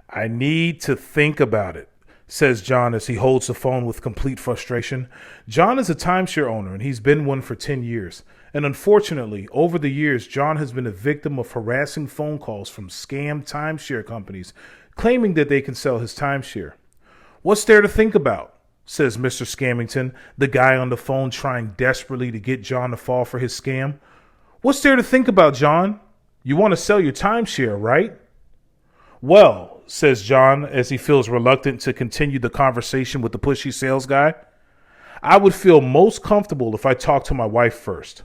I need to think about it, says John as he holds the phone with complete frustration. John is a timeshare owner and he's been one for 10 years. And unfortunately, over the years, John has been a victim of harassing phone calls from scam timeshare companies claiming that they can sell his timeshare. What's there to think about? Says Mr. Scammington, the guy on the phone trying desperately to get John to fall for his scam. What's there to think about, John? You want to sell your timeshare, right? Well, says John as he feels reluctant to continue the conversation with the pushy sales guy, I would feel most comfortable if I talked to my wife first.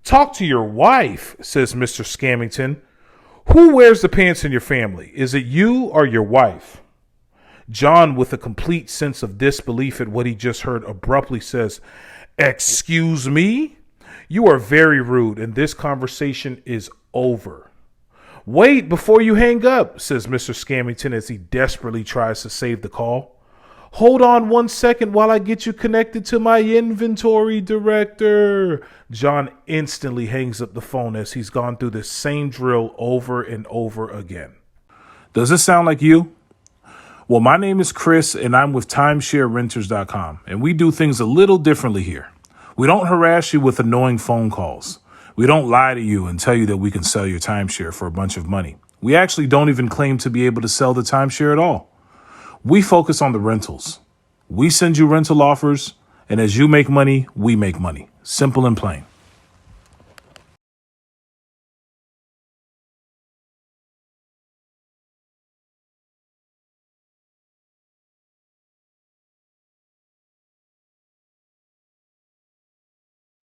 Talk to your wife, says Mr. Scammington. Who wears the pants in your family? Is it you or your wife? John, with a complete sense of disbelief at what he just heard, abruptly says, Excuse me? You are very rude and this conversation is over. Wait before you hang up, says Mr. Scammington as he desperately tries to save the call. Hold on 1 second while I get you connected to my inventory director. John instantly hangs up the phone as he's gone through the same drill over and over again. Does this sound like you? Well, my name is Chris and I'm with TimeshareRenters.com, and we do things a little differently here. We don't harass you with annoying phone calls. We don't lie to you and tell you that we can sell your timeshare for a bunch of money. We actually don't even claim to be able to sell the timeshare at all. We focus on the rentals. We send you rental offers, and as you make money, we make money. Simple and plain.